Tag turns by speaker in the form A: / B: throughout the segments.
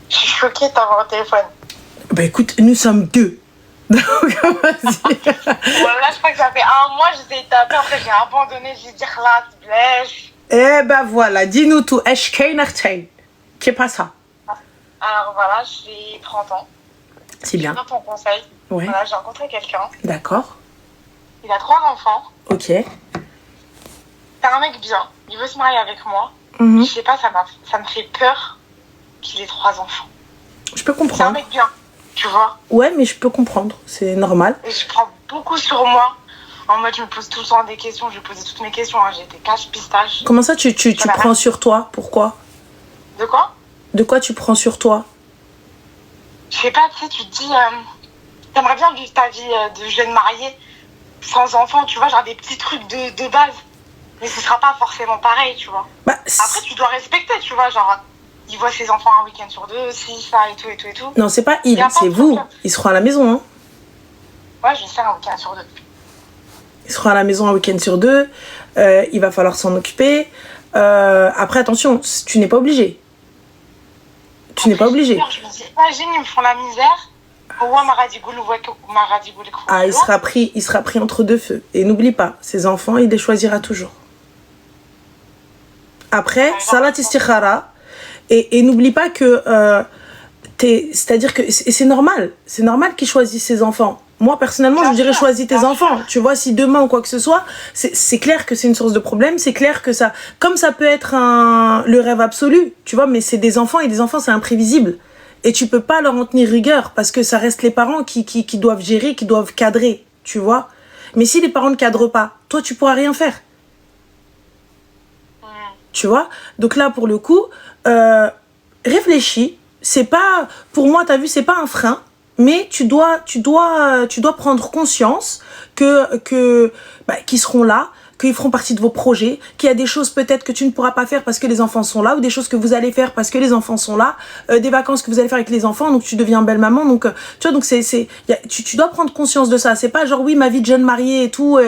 A: Je suis choquée de t'avoir au téléphone.
B: Bah écoute, nous sommes deux. Donc, vas-y.
A: Voilà, je crois que ça fait un mois, j'essayais de taper, après j'ai abandonné, j'ai dit là, blèche.
B: Eh ben voilà, dis-nous tout. Qu'est pas ça?
A: Alors voilà, j'ai 30 ans.
B: C'est bien.
A: Je ton conseil.
B: Ouais.
A: Voilà, j'ai rencontré quelqu'un.
B: D'accord.
A: Il a 3 enfants.
B: Ok.
A: C'est un mec bien. Il veut se marier avec moi.
B: Mhm.
A: Je sais pas, ça me fait peur qu'il ait 3 enfants.
B: Je peux
A: C'est un
B: comprendre.
A: mec bien, tu vois.
B: Ouais, mais je peux comprendre. C'est normal.
A: Et je prends beaucoup sur moi. En mode, je me pose tout le temps des questions. Je lui posais toutes mes questions. Hein. J'étais cache-pistache.
B: Comment ça, tu prends sur toi? Pourquoi?
A: De quoi?
B: De quoi tu prends sur toi?
A: Je sais pas, tu sais, tu te dis... T'aimerais bien vivre ta vie de jeune mariée sans enfant, tu vois, genre des petits trucs de base. Mais ce sera pas forcément pareil, tu vois.
B: Bah,
A: Après, tu dois respecter, tu vois, genre... Il voit ses enfants un week-end sur 2, si, ça, et tout, et tout, et tout.
B: non, c'est pas il,
A: Y a pas
B: c'est
A: de
B: vous.
A: problème.
B: Ils seront à la maison, hein.
A: Ouais, je sais, un week-end sur 2.
B: Ils seront à la maison un week-end sur 2. Il va falloir s'en occuper. Après, attention, tu n'es pas obligé. Tu n'es pas obligé.
A: Je me dis, imagine, ils me font la misère.
B: Ah, il sera pris entre deux feux. Et n'oublie pas, ses enfants, il les choisira toujours. Après, salat istikhara. Et n'oublie pas que c'est-à-dire que c'est normal. C'est normal qu'il choisisse ses enfants. Moi, personnellement, je dirais choisis tes enfants. Tu vois, si demain ou quoi que ce soit, c'est clair que c'est une source de problème. C'est clair que ça... Comme ça peut être le rêve absolu, tu vois, mais c'est des enfants et des enfants, c'est imprévisible. Et tu peux pas leur en tenir rigueur parce que ça reste les parents qui doivent gérer, qui doivent cadrer, tu vois. Mais si les parents ne cadrent pas, toi, tu pourras rien faire. Tu vois. Donc là, pour le coup, réfléchis. C'est pas... Pour moi, t'as vu, c'est pas un frein. Mais tu dois prendre conscience qu'ils seront là, qu'ils feront partie de vos projets, qu'il y a des choses peut-être que tu ne pourras pas faire parce que les enfants sont là, ou des choses que vous allez faire parce que les enfants sont là, des vacances que vous allez faire avec les enfants, donc tu deviens belle maman, donc tu vois, donc tu dois prendre conscience de ça. C'est pas genre oui, ma vie de jeune mariée et tout,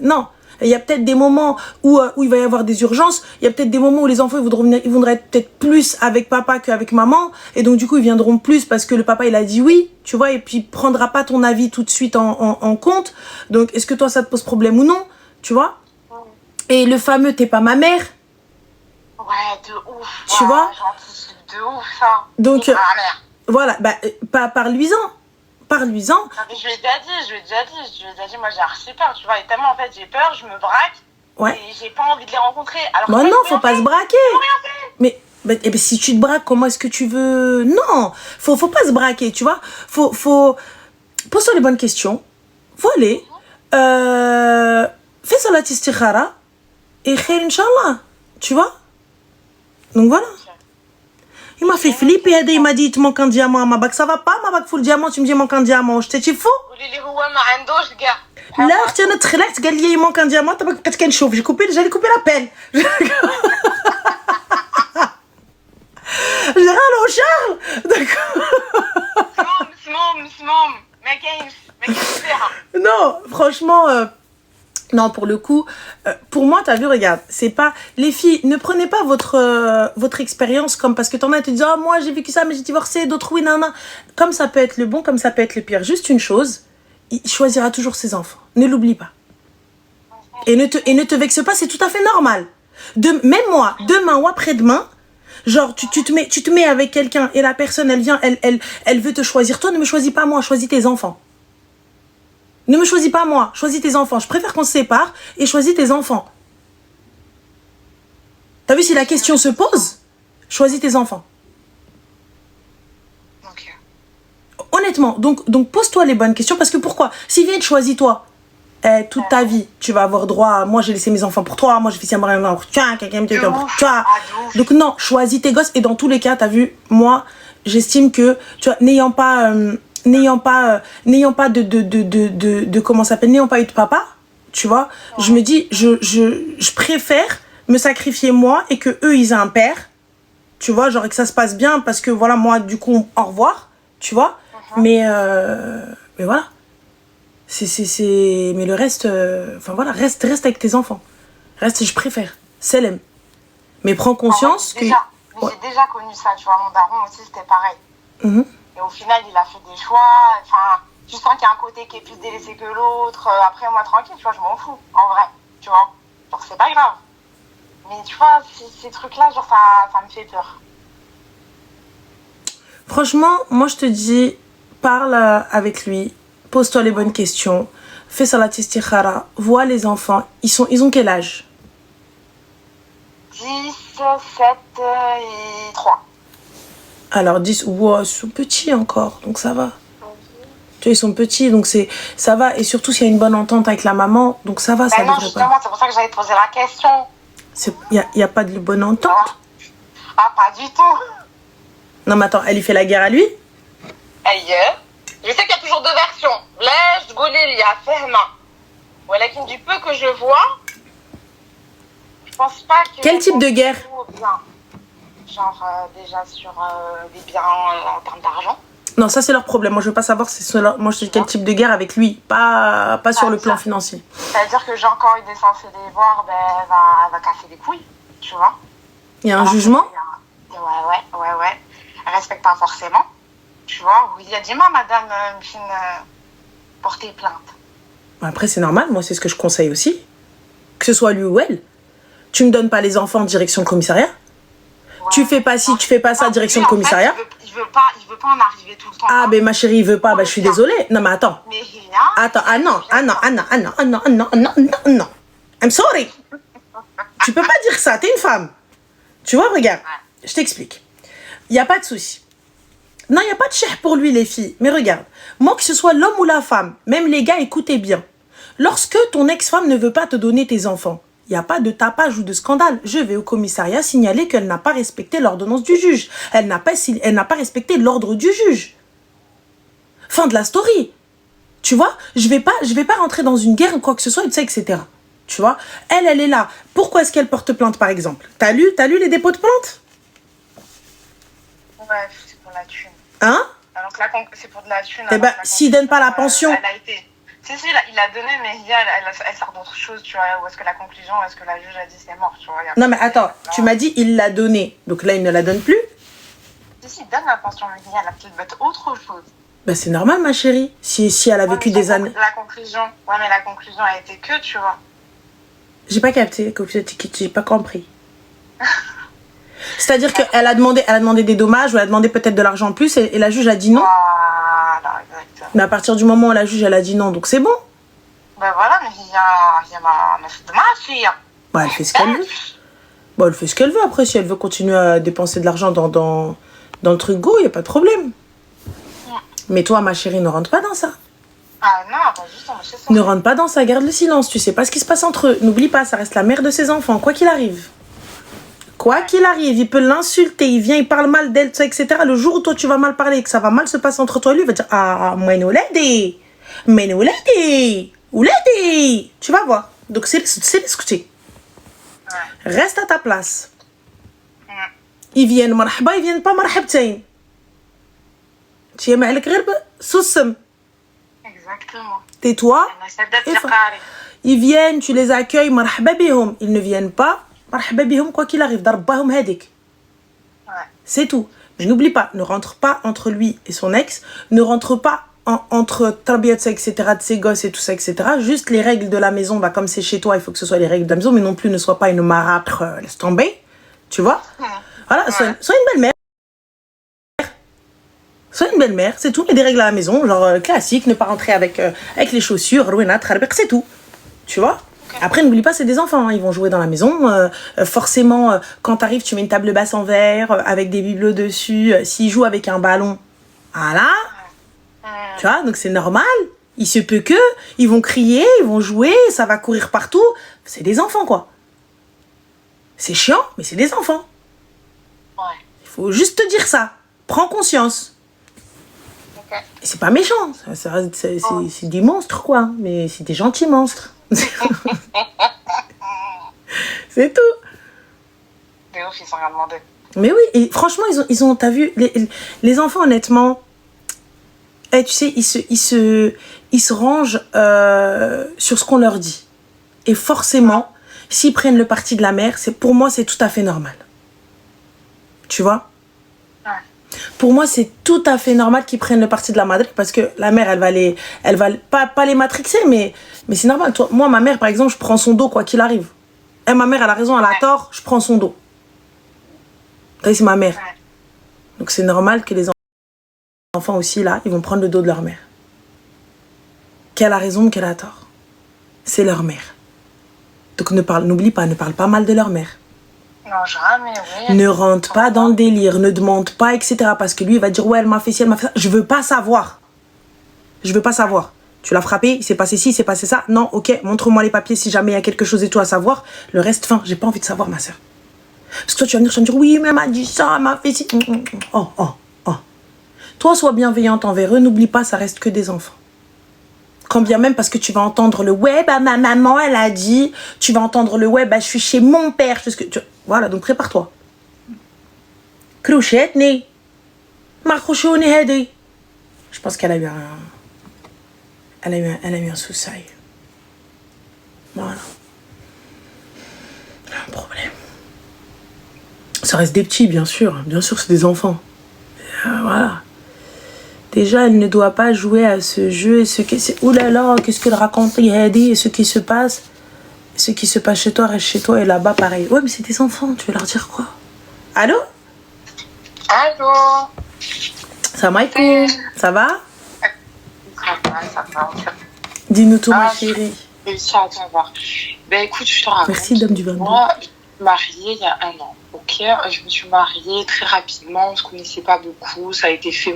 B: non. Il y a peut-être des moments où il va y avoir des urgences. Il y a peut-être des moments où les enfants ils voudraient être peut-être plus avec papa qu'avec maman. Et donc, du coup, ils viendront plus parce que le papa, il a dit oui, tu vois, et puis il prendra pas ton avis tout de suite en compte. Donc, est-ce que toi, ça te pose problème ou non, tu vois? Et le fameux « t'es pas ma mère ».
A: Ouais, de ouf.
B: Tu vois?
A: De ouf, ça.
B: Donc, voilà, bah, parle-lui-en. Parle-lui-en.
A: Je lui ai déjà dit, moi j'ai archi peur, tu vois, et tellement en fait j'ai peur, je me braque,
B: ouais.
A: Et j'ai pas envie de les rencontrer. Alors
B: bah non, faut pas se braquer. Mais si tu te braques, comment est-ce que tu veux... Non, faut pas se braquer, tu vois. Pose-toi les bonnes questions. Faut aller. Fais salat istikhara. Et khair, Inch'Allah. Tu vois. Donc voilà. Il m'a fait flipper, il m'a dit il te manque un diamant à ma bague. Ça va pas, ma bague full diamant, tu me dis il manque un diamant. Je t'ai faux. Là, tu as notre relax, قال لي il manque un diamant, t'as pas qu'à كنشوف. J'allais couper l'appel. J'ai allô Charles. D'accord. Non, franchement non, pour le coup, pour moi, t'as vu, regarde, c'est pas... Les filles, ne prenez pas votre expérience comme... Parce que t'en as, tu dis, oh, moi, j'ai vécu ça, mais j'ai divorcé, d'autres, oui, nan, nan. Comme ça peut être le bon, comme ça peut être le pire. Juste une chose, il choisira toujours ses enfants. Ne l'oublie pas. Et ne te vexe pas, c'est tout à fait normal. Même moi, demain ou après-demain, genre, tu te mets avec quelqu'un et la personne, elle vient, elle veut te choisir. Toi, ne me choisis pas moi, choisis tes enfants. Ne me choisis pas moi, choisis tes enfants. Je préfère qu'on se sépare et choisis tes enfants. T'as vu, si la question se pose, choisis tes enfants.
A: Okay.
B: Honnêtement, donc pose-toi les bonnes questions. Parce que pourquoi? S'il vient te choisis toi, toute ta vie, tu vas avoir droit à, moi j'ai laissé mes enfants pour toi, moi j'ai fait ça pour toi, quelqu'un me dit pour toi. Donc non, choisis tes gosses. Et dans tous les cas, t'as vu, moi, j'estime que, tu vois, n'ayant pas de comment ça s'appelle, n'ayant pas eu de papa, tu vois, je me dis, je préfère me sacrifier moi et que eux ils aient un père, tu vois, genre que ça se passe bien parce que voilà, moi du coup au revoir, tu vois, mais voilà, mais le reste, enfin voilà, reste avec tes enfants, je préfère, Selem, mais prends conscience que
A: Mais
B: Ouais.
A: j'ai déjà connu ça, tu vois. Mon daron aussi, c'était pareil.
B: Mhm.
A: Et au final, il a fait des choix. Enfin, tu sens qu'il y a un côté qui est plus délaissé que l'autre. Après, moi, tranquille, tu vois, je m'en fous, en vrai. Tu vois. Genre, c'est pas grave. Mais tu vois, ces trucs-là, genre, ça me fait peur.
B: Franchement, moi je te dis, parle avec lui, pose-toi les bonnes questions, fais salat istikhara, vois les enfants, ils ont quel âge?
A: 10, 7 et 3.
B: Alors 10, wow, ils sont petits encore, donc ça va. Tu vois, ils sont petits, donc ça va. Et surtout s'il y a une bonne entente avec la maman, donc ça va, ça
A: Ben non,
B: devrait pas.
A: justement, c'est pour ça que j'avais posé la question.
B: Y a pas de bonne entente.
A: Ah, pas du tout.
B: Non mais attends, elle lui fait la guerre à lui?
A: Ailleurs. Je sais qu'il y a toujours deux versions. Lèche, Golilia, Ferma. Voilà, qui du peu que je vois, je pense pas que.
B: Quel type de guerre?
A: Bien. Genre, déjà sur les biens en termes d'argent.
B: Non, ça c'est leur problème. Moi je veux pas savoir moi je dis quel type de guerre avec lui, pas sur le plan financier.
A: C'est-à-dire que j'ai encore une est censée les voir, ben elle va casser les couilles, tu vois.
B: Il y a un jugement?
A: Ouais. Elle respecte pas forcément, tu vois. Il a dit, moi, madame, porter plainte.
B: Après c'est normal, moi c'est ce que je conseille aussi. Que ce soit lui ou elle. Tu me donnes pas les enfants en direction le commissariat?
A: Ouais.
B: Tu fais pas ci, tu fais pas ça, direction le commissariat?
A: Il veut pas en arriver tout le temps.
B: Ah, ben ma chérie, il veut pas, bah je suis désolée. Non, mais attends.
A: Mais rien.
B: Attends, ah non. I'm sorry. Tu peux pas dire ça, t'es une femme. Tu vois, regarde, je t'explique. Y a pas de souci. Non, y a pas de chèque pour lui, les filles. Mais regarde, moi, que ce soit l'homme ou la femme, même les gars, écoutez bien. Lorsque ton ex-femme ne veut pas te donner tes enfants, il n'y a pas de tapage ou de scandale. Je vais au commissariat signaler qu'elle n'a pas respecté l'ordonnance du juge. Elle n'a pas respecté l'ordre du juge. Fin de la story. Tu vois, je vais pas rentrer dans une guerre ou quoi que ce soit, etc. Tu vois, elle est là. Pourquoi est-ce qu'elle porte plainte, par exemple? T'as lu les dépôts de plainte?
A: Ouais, c'est pour la thune.
B: Hein?
A: Alors que c'est pour de la thune.
B: Eh ben, s'il donne pas la pension...
A: Elle a été... Si, il a donné, mais elle sort d'autres choses, tu vois. Où est-ce que la conclusion, est-ce que la juge a dit c'est mort, tu vois.
B: Non, mais attends, tu m'as dit il l'a donné. Donc là, il ne la donne plus?
A: Si, il donne la pension, mais elle a peut-être mettre autre chose.
B: Ben, c'est normal, ma chérie. Si elle a vécu des années...
A: La conclusion a été que, tu vois.
B: J'ai pas capté, j'ai pas compris. C'est-à-dire qu'elle a demandé des dommages, ou elle a demandé peut-être de l'argent en plus, et la juge a dit non.
A: Voilà, exactement.
B: Mais à partir du moment où la juge, elle a dit non, donc c'est bon.
A: Ben voilà, mais il y a ma fille.
B: Bah, elle fait ce qu'elle veut. Bon, elle fait ce qu'elle veut. Après, si elle veut continuer à dépenser de l'argent dans le truc go, y a pas de problème. Mais toi, ma chérie, ne rentre pas dans ça.
A: Ah non, pas juste, c'est ça.
B: Ne rentre pas dans ça, garde le silence. Tu sais pas ce qui se passe entre eux. N'oublie pas, ça reste la mère de ses enfants, quoi qu'il arrive. Quoi qu'il arrive, il peut l'insulter, il vient, il parle mal d'elle, etc. Le jour où toi tu vas mal parler et que ça va mal se passer entre toi et lui, il va dire ah, Menouledi, tu vas voir. Donc c'est discuter.
A: Ouais.
B: Reste à ta place. Ils viennent marhaba, ils viennent pas marhabtain. Tu es malek غير soussem.
A: Exactement.
B: Tais-toi. Ils viennent, tu les accueilles, marhaba bihom. Ils ne viennent pas. مرحبا بهم quoi qu'il arrive ضربهم هذيك. C'est tout. Mais n'oublie pas, ne rentre pas entre lui et son ex, ne rentre pas entre Tarbiyat, etc., de ses gosses et tout ça, etc. Juste les règles de la maison, bah, comme c'est chez toi, il faut que ce soit les règles de la maison, mais non plus ne sois pas une marâtre, laisse tomber. Tu vois? Voilà, sois une belle-mère. Sois une belle-mère, c'est tout. Mais des règles à la maison, genre classique, ne pas rentrer avec les chaussures, c'est tout. Tu vois? Après, n'oublie pas, c'est des enfants, hein. Ils vont jouer dans la maison. Forcément, quand t'arrives, tu mets une table basse en verre avec des bibelots dessus. S'ils jouent avec un ballon, voilà. Tu vois, donc c'est normal. Il se peut que, ils vont crier, ils vont jouer, ça va courir partout. C'est des enfants, quoi. C'est chiant, mais c'est des enfants. Il faut juste te dire ça. Prends conscience. Et c'est pas méchant. C'est des monstres, quoi. Mais c'est des gentils monstres. C'est tout.
A: Les ouf, ils sont rien demandé.
B: Mais oui, et franchement, ils ont t'as vu, les enfants, honnêtement, tu sais, ils se rangent sur ce qu'on leur dit. Et forcément, s'ils prennent le parti de la mère, pour moi, c'est tout à fait normal. Tu vois?
A: Ouais.
B: Pour moi, c'est tout à fait normal qu'ils prennent le parti de la madre parce que la mère, elle va pas les matrixer, mais c'est normal. Toi, moi, ma mère, par exemple, je prends son dos quoi qu'il arrive. Et ma mère, elle a raison, elle a tort, je prends son dos. C'est ma mère.
A: Ouais.
B: Donc c'est normal que les enfants aussi, là, ils vont prendre le dos de leur mère. Qu'elle a raison ou qu'elle a tort. C'est leur mère. Donc n'oublie pas, ne parle pas mal de leur mère.
A: Non, jamais, oui.
B: Ne rentre pas dans le délire, ne demande pas, etc. Parce que lui, il va dire, ouais, elle m'a fait ci, elle m'a fait ça. Je veux pas savoir. Je veux pas savoir. Tu l'as frappé, il s'est passé ci, il s'est passé ça. Non, ok, montre-moi les papiers si jamais il y a quelque chose et tout à savoir. Le reste, fin, j'ai pas envie de savoir, ma soeur. Parce que toi, tu vas venir, tu vas me dire, oui, mais elle m'a dit ça, elle m'a fait ci. Oh, oh, oh. Toi, sois bienveillante envers eux, n'oublie pas, ça reste que des enfants. Quand bien même, parce que tu vas entendre le ouais, bah ma maman, elle a dit, tu vas entendre le ouais, bah je suis chez mon père. Voilà, donc prépare-toi. Crochetni. Marcochoni hedi. Je pense qu'elle a eu un. Elle a eu un souci. Voilà. Un problème. Ça reste des petits, bien sûr. Bien sûr, c'est des enfants. Voilà. Déjà, elle ne doit pas jouer à ce jeu. Ouh là là, qu'est-ce qu'elle raconte, et ce qui se passe. Ce qui se passe chez toi reste chez toi et là-bas, pareil. Ouais, mais c'est des enfants, tu veux leur dire quoi? Allô?
A: Allô?
B: Ça va, ça va?
A: Ça va.
B: Dis-nous tout, ma chérie.
A: J'ai réussi à t'avoir. Ben écoute, je te raconte.
B: Merci, dame du 22.
A: Moi, je me suis mariée il y a 1 an. Ok, je me suis mariée très rapidement, on ne se connaissait pas beaucoup, ça a été fait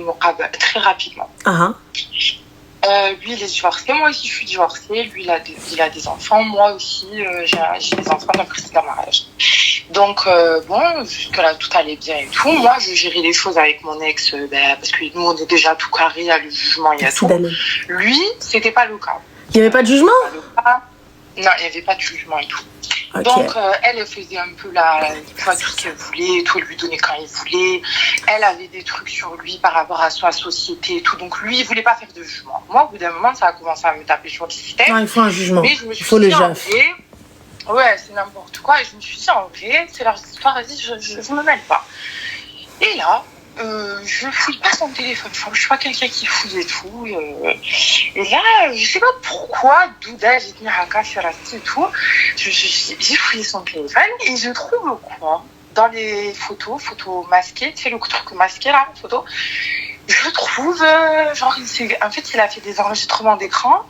A: très rapidement. Lui, il est divorcé, moi aussi je suis divorcée, lui, il a des enfants, moi aussi, j'ai des enfants d'un précédent mariage. Donc, bon, jusque-là, tout allait bien et tout. Moi, je gérais les choses avec mon ex, parce que nous, on est déjà tout carré, il y a le jugement, il y a tout. Lui, c'était pas le cas.
B: Il n'y avait pas de jugement?
A: Non, il n'y avait pas de jugement et tout. Okay. Donc, elle faisait un peu tout ce qu'elle voulait, et tout, elle lui donnait quand il voulait. Elle avait des trucs sur lui par rapport à sa société et tout. Donc, lui, il voulait pas faire de jugement. Moi, au bout d'un moment, ça a commencé à me taper sur le système.
B: Non, il faut un jugement.
A: Mais je me suis
B: il faut
A: dit,
B: le jaf.
A: Ouais, c'est n'importe quoi. Et je me suis dit, en vrai, c'est leur histoire, vas-y, je me mêle pas. Et là, je fouille pas son téléphone. Je suis pas quelqu'un qui fouille et tout. Et là, je sais pas pourquoi, Douda, j'ai tenu à cacher et tout. J'ai fouillé son téléphone et je trouve quoi dans les photos masquées, tu sais, le truc masqué là, photo. Je trouve, en fait, il a fait des enregistrements d'écran.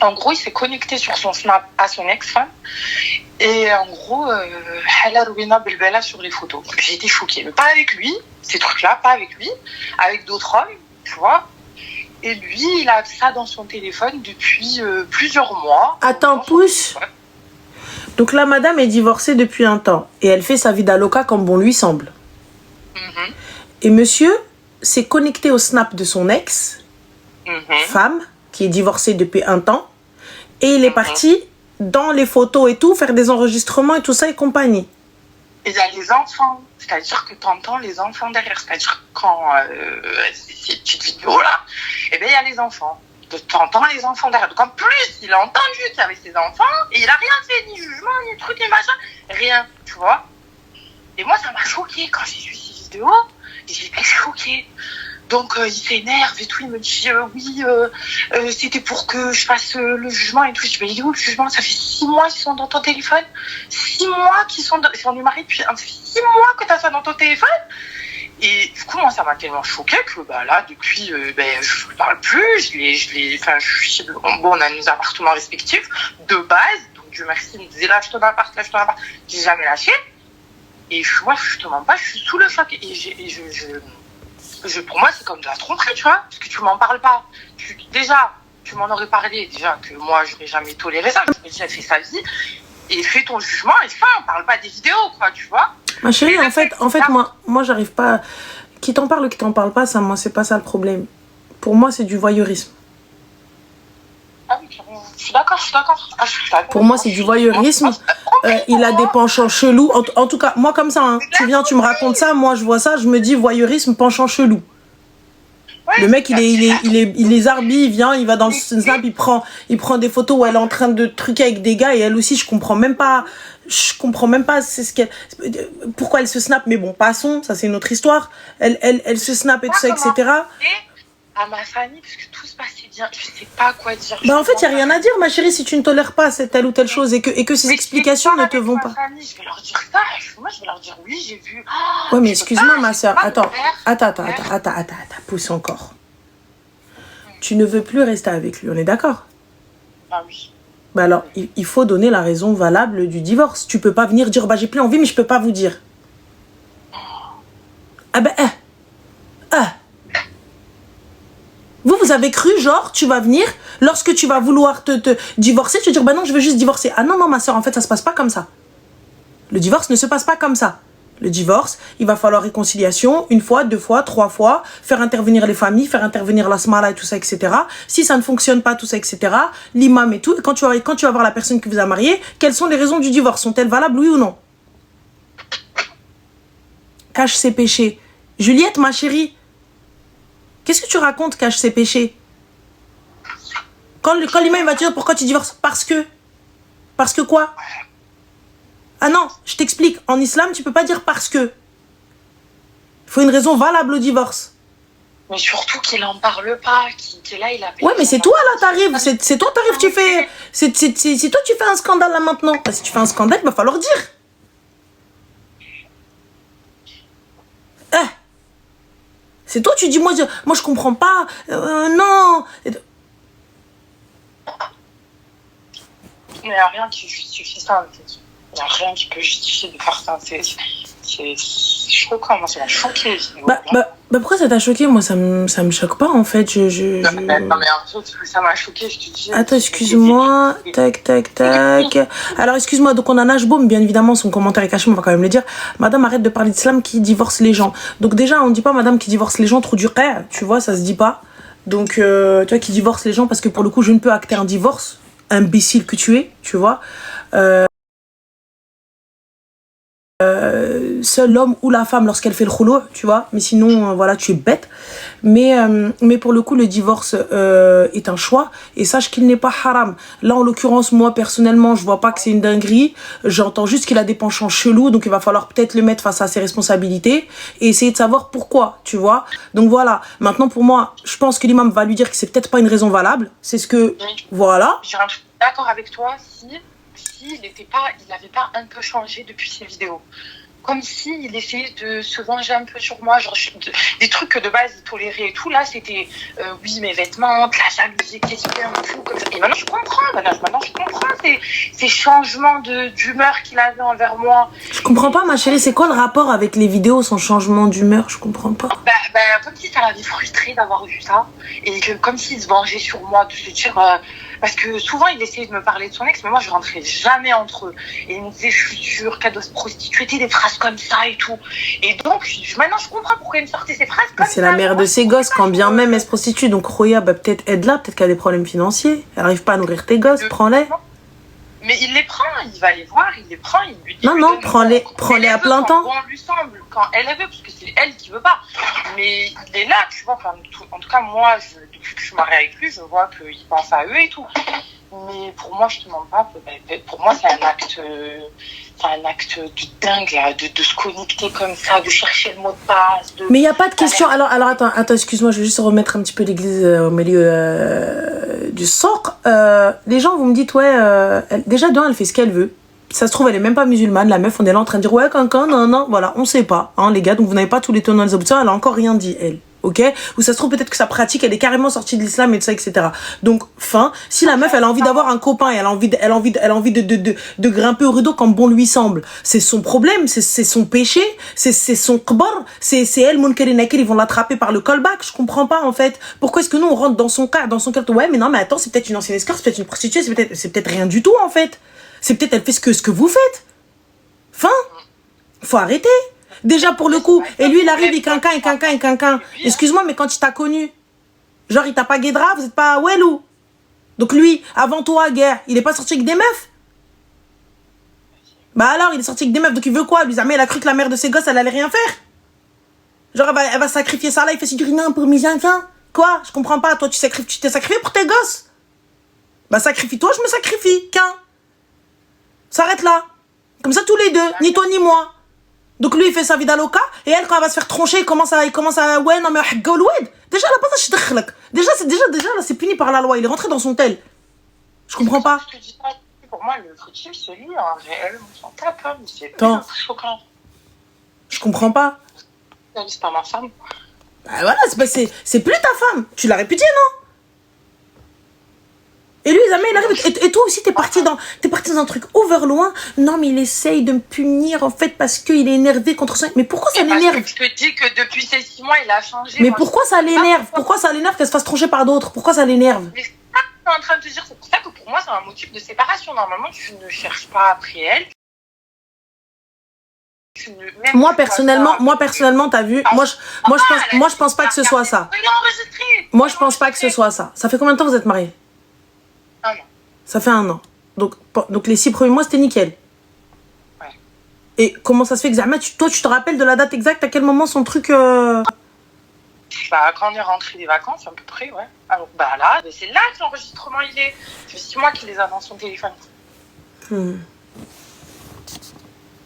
A: En gros, il s'est connecté sur son Snap à son ex-femme. Et en groupe, Rouina Belbela sur les photos. J'ai été choquée. Mais pas avec lui, ces trucs-là, pas avec lui. Avec d'autres hommes, tu vois. Et lui, il a ça dans son téléphone depuis plusieurs mois.
B: Attends, pousse. Donc la madame est divorcée depuis un temps. Et elle fait sa vie d'aloca comme bon lui semble. Mm-hmm. Et monsieur s'est connecté au Snap de son ex-femme, qui est divorcée depuis un temps. Et il est parti dans les photos et tout, faire des enregistrements et tout ça et compagnie.
A: Il y a les enfants, c'est-à-dire que tu entends les enfants derrière, c'est-à-dire quand ces petites vidéos-là, et bien il y a les enfants. Tu entends les enfants derrière. Donc en plus, il a entendu qu'il y avait ses enfants et il a rien fait, ni jugement, ni truc, ni machin, rien, tu vois. Et moi, ça m'a choquée quand j'ai vu ces vidéos, j'étais choquée. Donc il s'énerve et tout, il me dit oui, c'était pour que je fasse le jugement et tout. Je dis, mais il est où le jugement? Ça fait 6 mois qu'ils sont dans ton téléphone. 6 mois qu'ils sont du mari depuis 6 mois que tu as ça dans ton téléphone. Et du coup, moi, ça m'a tellement choquée que là, depuis, je ne parle plus. Bon, on a nos appartements respectifs de base. Donc Dieu merci, il me disait lâche ton appart. J'ai jamais lâché. Et moi, je te mens pas, je suis sous le choc. Pour moi, c'est comme de la tromperie, tu vois, parce que tu m'en parles pas. Tu m'en aurais parlé, déjà, que moi, j'aurais jamais toléré ça. Je me dis, elle fait sa vie, et fais ton jugement, et on parle pas des vidéos, quoi, tu vois.
B: Ma chérie, en fait, moi, j'arrive pas... Qui t'en parle ou qui t'en parle pas, ça, moi, c'est pas ça le problème. Pour moi, c'est du voyeurisme.
A: Ah oui, je suis d'accord.
B: Pour moi, c'est du voyeurisme. Il a des penchants chelous. En tout cas, moi, comme ça, hein, tu viens, tu me racontes ça, moi, je vois ça, je me dis voyeurisme, penchant chelou. Le mec, il est zarbi, il vient, il va dans le Snap, il prend des photos où elle est en train de truquer avec des gars et elle aussi, je comprends même pas. Je comprends même pas pourquoi elle se snap, mais bon, passons, ça c'est une autre histoire. Elle se snap et tout ça, etc.
A: À ma famille, parce que tout se passait bien, je sais pas quoi dire.
B: Bah en fait, il n'y a rien à dire, ma chérie, si tu ne tolères pas telle ou telle chose et que ces explications ne te vont pas.
A: Famille, je vais leur dire ça, moi je vais leur dire oui, j'ai vu.
B: Ouais, mais excuse-moi, ma soeur, attends, pousse encore. Tu ne veux plus rester avec lui, on est d'accord?
A: Ah oui.
B: Bah alors, il faut donner la raison valable du divorce. Tu peux pas venir dire, bah j'ai plus envie, mais je peux pas vous dire. Ah ben, Vous avez cru, genre, tu vas venir, lorsque tu vas vouloir te divorcer, tu vas dire, bah non, je veux juste divorcer. Ah non, ma soeur, en fait, ça se passe pas comme ça. Le divorce ne se passe pas comme ça. Le divorce, il va falloir réconciliation, 1 fois, 2 fois, 3 fois, faire intervenir les familles, faire intervenir la smala et tout ça, etc. Si ça ne fonctionne pas, tout ça, etc., l'imam et tout, et quand tu vas voir la personne qui vous a marié, quelles sont les raisons du divorce? Sont-elles valables, oui ou non? Cache ses péchés. Juliette, ma chérie, qu'est-ce que tu racontes, cache ses péchés? Quand l'imam va te dire pourquoi tu divorces? Parce que quoi? Ah non, je t'explique. En islam, tu peux pas dire parce que. Il faut une raison valable au divorce.
A: Mais surtout qu'il en parle pas, qu'il est là, il a...
B: Ouais, mais c'est toi là, t'arrives. C'est toi, t'arrives, tu fais... C'est toi, tu fais un scandale là maintenant. Si tu fais un scandale, il va falloir dire. C'est toi, tu dis, moi je comprends pas. Non.
A: Il n'y a rien qui justifie ça, en fait. Il n'y a rien qui peut justifier de faire ça. C'est choquant, moi, ça m'a choqué.
B: Pourquoi ça t'a choqué? Moi, ça me choque pas, en fait.
A: Non, mais en fait, ça m'a choqué, je te dis.
B: Attends, excuse-moi. Tac. Alors, excuse-moi, donc on a Najboum, bien évidemment, son commentaire est caché, mais on va quand même le dire. Madame, arrête de parler d'islam qui divorce les gens. Donc déjà, on dit pas madame qui divorce les gens, trop du ré, tu vois, ça se dit pas. Donc, tu vois, qui divorce les gens, parce que pour le coup, je ne peux acter un divorce, imbécile que tu es, tu vois. Seul l'homme ou la femme lorsqu'elle fait le khoulo, tu vois, mais sinon voilà, tu es bête. Mais pour le coup, le divorce est un choix, et sache qu'il n'est pas haram. Là, en l'occurrence, moi personnellement, je vois pas que c'est une dinguerie. J'entends juste qu'il a des penchants chelous, donc il va falloir peut-être le mettre face à ses responsabilités et essayer de savoir pourquoi, tu vois. Donc voilà. Maintenant, pour moi, je pense que l'imam va lui dire que c'est peut-être pas une raison valable. C'est ce que voilà.
A: Je suis d'accord avec toi il n'avait pas un peu changé depuis ses vidéos. Comme s'il essayait de se venger un peu sur moi, genre des trucs que de base il tolérait et tout. Là, c'était oui, mes vêtements, de la jalousie, qu'est-ce qu'il y a, tout comme ça. Et maintenant, je comprends ces changements d'humeur qu'il avait envers moi.
B: Je comprends pas, ma chérie, c'est quoi le rapport avec les vidéos, son changement d'humeur? Je comprends pas.
A: Comme si ça l'avait frustré d'avoir vu ça, et que comme s'il se vengeait sur moi, de se dire... parce que souvent, il essayait de me parler de son ex, mais moi, je rentrais jamais entre eux. Et il me disait, je suis sûre qu'elle doit se prostituer, des phrases comme ça et tout. Et donc, maintenant, je comprends pourquoi il me sortait ces phrases comme ça.
B: C'est la mère de ses gosses, quand bien même elle se prostitue. Donc, Roya, peut-être aide-la, peut-être qu'elle a des problèmes financiers. Elle n'arrive pas à nourrir tes gosses, prends-les.
A: Mais il les prend, il va les voir, il les prend, il lui dit...
B: Non, prends-les à plein temps.
A: Quand on lui semble, quand elle veut, parce que c'est elle qui veut pas. Mais il est là, tu vois, en tout cas, moi, depuis que je suis mariée avec lui, je vois qu'il pense à eux et tout. Mais pour moi, je te mens pas, pour moi, c'est un acte de dingue, là, de se connecter comme ça, de chercher le mot de passe.
B: Mais il n'y a pas de question. Alors attends, excuse-moi, je vais juste remettre un petit peu l'église au milieu du souk. Les gens, vous me dites, ouais, déjà, elle fait ce qu'elle veut. Ça se trouve, elle est même pas musulmane, la meuf, on est là en train de dire, ouais, cancan, non, voilà, on sait pas, hein, les gars, donc vous n'avez pas tous les tenants et les aboutissants, elle a encore rien dit, elle. Ok? Ou ça se trouve peut-être que sa pratique, elle est carrément sortie de l'islam et tout ça, etc. Donc, si la meuf, elle a envie d'avoir un copain et elle a envie de grimper au rideau comme bon lui semble, c'est son problème, c'est son péché, c'est son qbar, c'est elle, Munkar et Nakir, ils vont l'attraper par le callback, je comprends pas, en fait. Pourquoi est-ce que nous, on rentre dans son cas, ouais, mais non, mais attends, c'est peut-être une ancienne escorte, c'est peut-être une prostituée, c'est peut-être rien du tout, en fait. C'est peut-être, elle fait ce que vous faites. Faut arrêter. Déjà pour le coup, et lui il arrive, il quinquin. Excuse-moi, mais quand il t'a connu, genre il t'a pas guédra, vous êtes pas Wellou. Donc lui, avant toi, guerre, il est pas sorti avec des meufs? Bah alors, il est sorti avec des meufs, donc il veut quoi? Lui, jamais il a cru que la mère de ses gosses, elle allait rien faire. Genre elle va sacrifier ça là, il fait du rien pour mes enfants. Quoi? Je comprends pas, toi tu t'es sacrifié pour tes gosses? Bah sacrifie-toi, je me sacrifie, qu'un. S'arrête là. Comme ça, tous les deux, ni toi ni moi. Donc lui, il fait sa vie d'aloca, et elle, quand elle va se faire troncher, il commence à ouais, non, mais déjà, la base, je te déjà, là, c'est puni par la loi. Il est rentré dans son tel. Je comprends pas.
A: Pour moi, le footing, c'est lui, en réel, on s'en tape, hein, mais c'est choquant.
B: Je comprends pas.
A: C'est pas ma femme.
B: Bah voilà, c'est plus ta femme. Tu l'as répudié, non? Et lui, jamais il arrive. Et toi aussi, t'es parti dans un truc over loin. Non, mais il essaye de me punir, en fait, parce qu'il est énervé contre ça. Mais pourquoi ça l'énerve?
A: Je te dis que depuis ces 6 mois, il a changé.
B: Mais pourquoi ça l'énerve? Pourquoi ça l'énerve qu'elle se fasse troncher par d'autres? Pourquoi ça l'énerve?
A: Mais c'est ça que je suis en train de te dire. C'est pour ça que pour moi, c'est un motif de séparation. Normalement, tu ne cherches pas après elle.
B: Moi personnellement, t'as vu, moi je pense pas que ce soit ça. Moi je pense pas que ce soit ça. Ça fait combien de temps que vous êtes mariés?
A: 1 an.
B: Ça fait 1 an. Donc les 6 premiers mois c'était nickel.
A: Ouais.
B: Et comment ça se fait que Zahma, toi tu te rappelles de la date exacte à quel moment son truc
A: Bah quand on est rentré des vacances à peu près, ouais. Alors bah là, c'est là que l'enregistrement il est. C'est 6 mois qu'il les a dans son téléphone.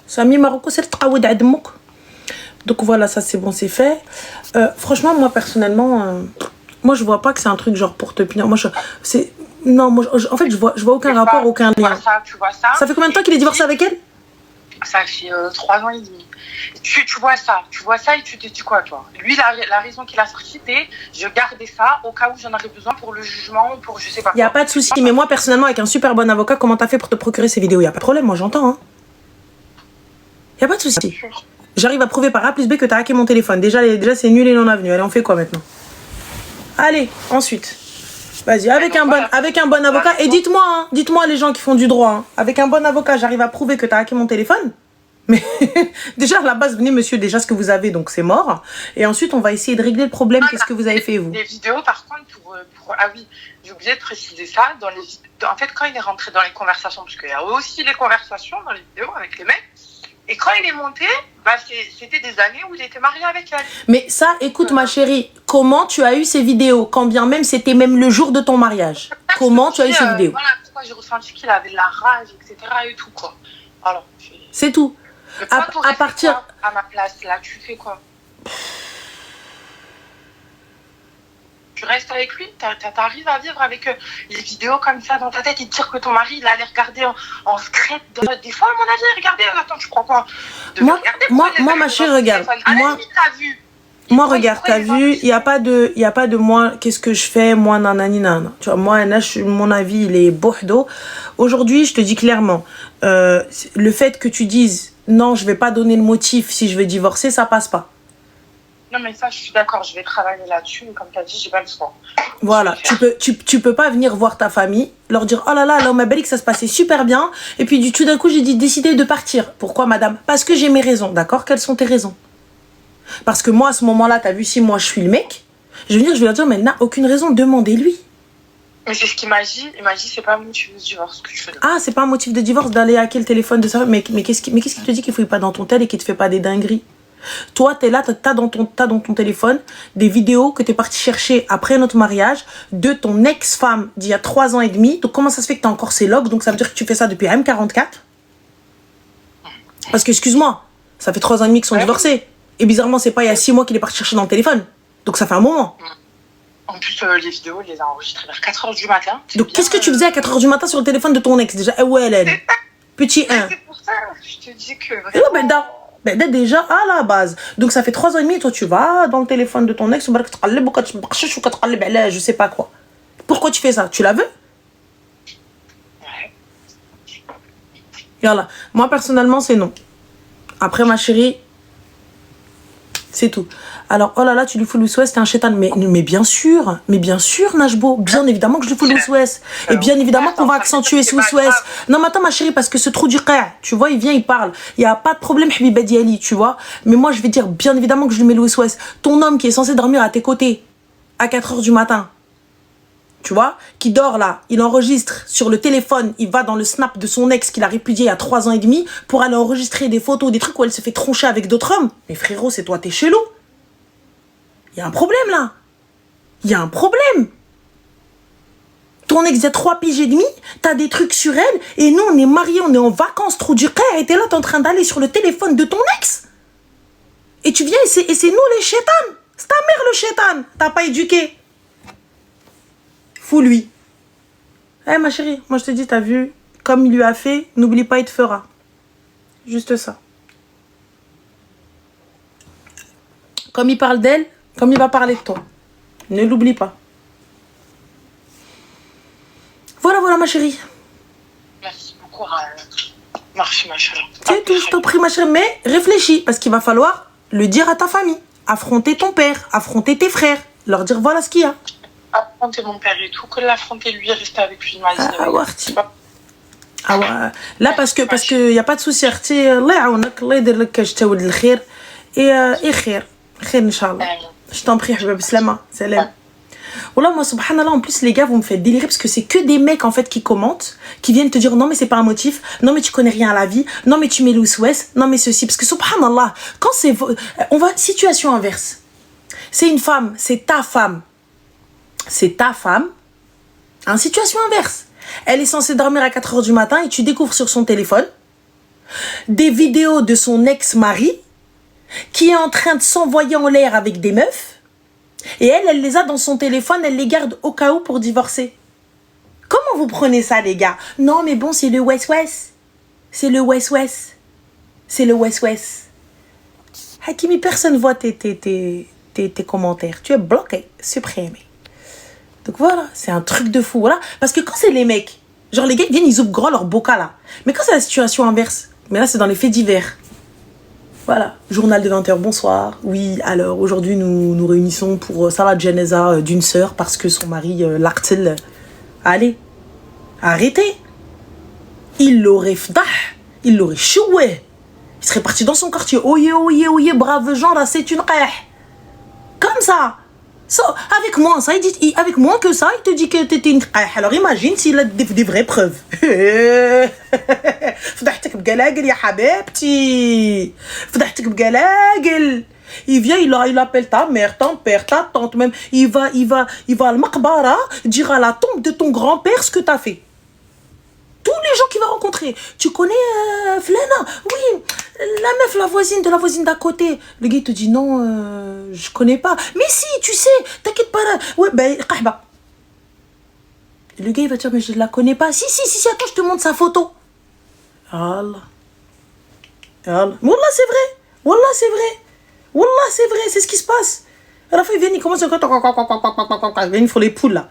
B: Sami Marocco, c'est le Admouk. Donc voilà, ça c'est bon, c'est fait. Franchement, moi personnellement, moi je vois pas que c'est un truc genre pour te punir. En fait, je vois aucun rapport, aucun lien.
A: Tu vois ça.
B: Ça fait combien de temps qu'il est divorcé avec elle?
A: Ça fait 3 ans et demi. Tu vois ça et tu te dis quoi, toi? Lui, la raison qu'il a sorti, c'est je gardais ça au cas où j'en aurais besoin pour le jugement ou pour je sais pas quoi.
B: Y a pas de souci, mais moi personnellement, avec un super bon avocat, comment t'as fait pour te procurer ces vidéos? Y a pas de problème, moi j'entends, hein. Y a pas de souci. J'arrive à prouver par A plus B que t'as hacké mon téléphone. Déjà c'est nul et non avenu. Allez, on fait quoi maintenant? Allez, ensuite. Vas-y, avec un bon avocat. Et dites-moi les gens qui font du droit. Hein. Avec un bon avocat, j'arrive à prouver que t'as hacké mon téléphone. Mais déjà, à la base, venez monsieur, déjà ce que vous avez, donc c'est mort. Et ensuite, on va essayer de régler le problème. Qu'est-ce que vous avez fait, vous?
A: Les vidéos, par contre, ah oui, j'ai oublié de préciser ça. En fait, quand il est rentré dans les conversations, parce qu'il y a aussi les conversations dans les vidéos avec les mecs, et quand il est monté, bah c'était des années où il était marié avec elle.
B: Mais ça, écoute ma chérie, comment tu as eu ces vidéos? Quand bien même c'était même le jour de ton mariage. Comment tu as eu ces vidéos?
A: Voilà pourquoi j'ai ressenti qu'il avait de la rage, etc. et tout, quoi. Alors,
B: c'est tout. À partir...
A: à ma place, là, tu fais quoi? Tu restes avec lui, t'arrives à vivre avec les vidéos comme ça dans ta tête et te dire que ton mari, il allait regarder en secret. Des fois, à mon avis, il regardait. Attends, tu crois quoi?
B: Moi, ma chérie, regarde. Moi, regarde, t'as vu, il y a pas de moi, qu'est-ce que je fais, moi, nanani, nanana. Tu vois, moi, là, mon avis, il est bordeaux. Aujourd'hui, je te dis clairement, le fait que tu dises, non, je vais pas donner le motif si je veux divorcer, ça passe pas.
A: Non, mais ça, je suis d'accord, je vais travailler là-dessus. Comme tu as dit, j'ai pas le choix.
B: Voilà, tu peux pas venir voir ta famille, leur dire, oh là là, ma belle, que ça se passait super bien. Et puis, tout d'un coup, j'ai décidé de partir. Pourquoi, madame? Parce que j'ai mes raisons, d'accord? Quelles sont tes raisons? Parce que moi, à ce moment-là, t'as vu, si moi, je suis le mec, je vais leur dire, mais elle n'a aucune raison, demandez-lui.
A: Mais c'est ce qu'il m'a dit. Il m'a dit, c'est pas un motif de divorce que je fais.
B: Ah, c'est pas un motif de divorce d'aller hacker le téléphone de sa... Mais qu'est-ce qui te dit qu'il fouille pas dans ton tel et qu'il te fait pas des dingueries? Toi, t'es là, t'as dans ton téléphone des vidéos que t'es parti chercher après notre mariage de ton ex-femme d'il y a 3 ans et demi. Donc, comment ça se fait que t'as encore ces logs? Donc, ça veut dire que tu fais ça depuis M44? Parce que, excuse-moi, ça fait 3 ans et demi qu'ils sont divorcés. Et bizarrement, c'est pas il y a 6 mois qu'il est parti chercher dans le téléphone. Donc, ça fait un moment.
A: En plus, les vidéos, il les a enregistrées vers 4h du matin.
B: Donc, qu'est-ce que tu faisais à 4h du matin sur le téléphone de ton ex? Déjà, ouais, Hélène. Petit 1.
A: C'est pour ça, je te dis que vraiment...
B: Ben déjà à la base. Donc ça fait 3 ans et demi, toi tu vas dans le téléphone de ton ex, je sais pas quoi. Pourquoi tu fais ça? Tu la veux?
A: Ouais.
B: Voilà. Moi personnellement c'est non. Après ma chérie, c'est tout. Alors, oh là là, tu lui fous l'ouest, t'es un chétan. Mais bien sûr, Najbo, bien évidemment que je lui fous l'ouest. Et bien évidemment qu'on va accentuer ce ouest. Non, mais attends, ma chérie, parce que ce trou du qaa, tu vois, il vient, il parle. Il n'y a pas de problème, Habiba Diali, tu vois. Mais moi, je vais dire, bien évidemment que je lui mets l'ouest. Ton homme qui est censé dormir à tes côtés à 4h du matin, tu vois, qui dort là, il enregistre sur le téléphone, il va dans le snap de son ex qu'il a répudié il y a 3 ans et demi pour aller enregistrer des photos, des trucs où elle se fait troncher avec d'autres hommes. Mais frérot, c'est toi, t'es chelou. Il y a un problème là. Il y a un problème. Ton ex, il y a 3 piges et demi, t'as des trucs sur elle, et nous, on est mariés, on est en vacances, trou du qais, et t'es là, t'es en train d'aller sur le téléphone de ton ex. Et tu viens, et c'est nous les chétans. C'est ta mère le chétan. T'as pas éduqué. Fous lui. Eh ma chérie, moi je te dis, t'as vu, comme il lui a fait, n'oublie pas, il te fera. Juste ça. Comme il parle d'elle, comme il va parler de toi. Ne l'oublie pas. Voilà, voilà ma chérie.
A: Merci beaucoup. Merci ma chérie.
B: C'est tout, je t'en prie ma chérie. Mais réfléchis, parce qu'il va falloir le dire à ta famille. Affronter ton père, affronter tes frères. Leur dire voilà ce qu'il y a.
A: Affronter mon père et tout, que l'affronter lui, rester avec lui.
B: Ah ouais. Là parce que y a pas de souci اختي الله يعاونك الله يدير لك شتا ولد الخير et خير ان شاء الله. Je t'en prie حبيبي بسلامة سلام. Voilà, moi, subhanallah, en plus, les gars, vous me faites délirer parce que c'est que des mecs, en fait, qui commentent, qui viennent te dire non, mais c'est pas un motif, non, mais tu connais rien à la vie, non, mais tu mets l'ouest, non, mais ceci. Parce que subhanallah, quand c'est. On va. Situation inverse. C'est une femme, c'est ta femme. C'est ta femme. Hein, situation inverse. Elle est censée dormir à 4h du matin et tu découvres sur son téléphone des vidéos de son ex-mari qui est en train de s'envoyer en l'air avec des meufs. Et elle les a dans son téléphone, elle les garde au cas où pour divorcer. Comment vous prenez ça, les gars? Non, mais bon, c'est le West-West. C'est le West-West. C'est le West-West. Hakimi, personne voit tes commentaires. Tu es bloqué, supprimé. Donc voilà, c'est un truc de fou. Voilà. Parce que quand c'est les mecs, genre les gars, ils viennent, ils ouvrent grand leur boca là. Mais quand c'est la situation inverse, mais là, c'est dans les faits divers. Voilà, journal de 20h, bonsoir. Oui, alors aujourd'hui nous nous réunissons pour Salat Janeza d'une sœur parce que son mari l'harcèle. Allez, arrêtez. Il l'aurait fdah, il l'aurait choué. Il serait parti dans son quartier. Oyez, oyez, oyez, brave gens, là c'est une qah. Comme ça. Avec moins, ça, il dit, avec moins que ça, il te dit que t'étais une qah. Alors imagine s'il a des vraies preuves. فضحتك بقلاقل يا حبيبتي فضحتك بقلاقل. Il vient, il appelle ta mère, ton père, ta tante même. Il va à Al-Maqbara dire à la tombe de ton grand-père ce que t'as fait. Tous les gens qu'il va rencontrer. Tu connais Flana? Oui, la meuf, la voisine de la voisine d'à côté. Le gars, il te dit non, je connais pas. Mais si, tu sais, t'inquiète pas. Ouais, ben, qahba. Le gars, il va te dire, mais je la connais pas. Si, attends, je te montre sa photo. Allah. Allah. Wallah, c'est vrai. Wallah, c'est vrai. Wallah, c'est vrai, c'est ce qui se passe. À la fin, il vient, il commence à... Il vient, il faut les poules, là.